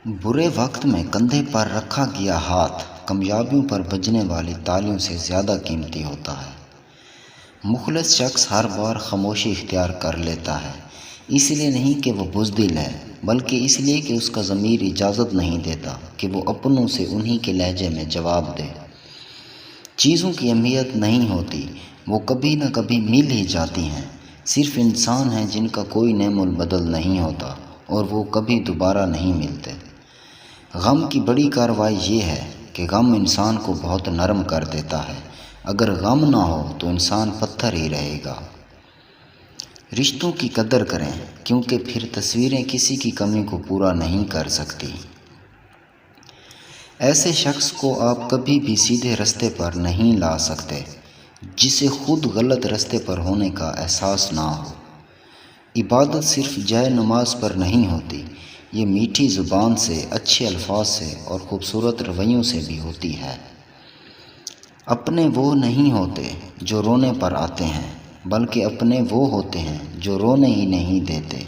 برے وقت میں کندھے پر رکھا گیا ہاتھ کامیابیوں پر بجنے والی تالیوں سے زیادہ قیمتی ہوتا ہے۔ مخلص شخص ہر بار خاموشی اختیار کر لیتا ہے، اس لیے نہیں کہ وہ بزدل ہے، بلکہ اس لیے کہ اس کا ضمیر اجازت نہیں دیتا کہ وہ اپنوں سے انہی کے لہجے میں جواب دے۔ چیزوں کی اہمیت نہیں ہوتی، وہ کبھی نہ کبھی مل ہی جاتی ہیں۔ صرف انسان ہیں جن کا کوئی نعم البدل نہیں ہوتا اور وہ کبھی دوبارہ نہیں ملتے۔ غم کی بڑی کارروائی یہ ہے کہ غم انسان کو بہت نرم کر دیتا ہے۔ اگر غم نہ ہو تو انسان پتھر ہی رہے گا۔ رشتوں کی قدر کریں، کیونکہ پھر تصویریں کسی کی کمی کو پورا نہیں کر سکتی۔ ایسے شخص کو آپ کبھی بھی سیدھے راستے پر نہیں لا سکتے جسے خود غلط راستے پر ہونے کا احساس نہ ہو۔ عبادت صرف جائے نماز پر نہیں ہوتی، یہ میٹھی زبان سے، اچھے الفاظ سے اور خوبصورت رویوں سے بھی ہوتی ہے۔ اپنے وہ نہیں ہوتے جو رونے پر آتے ہیں، بلکہ اپنے وہ ہوتے ہیں جو رونے ہی نہیں دیتے۔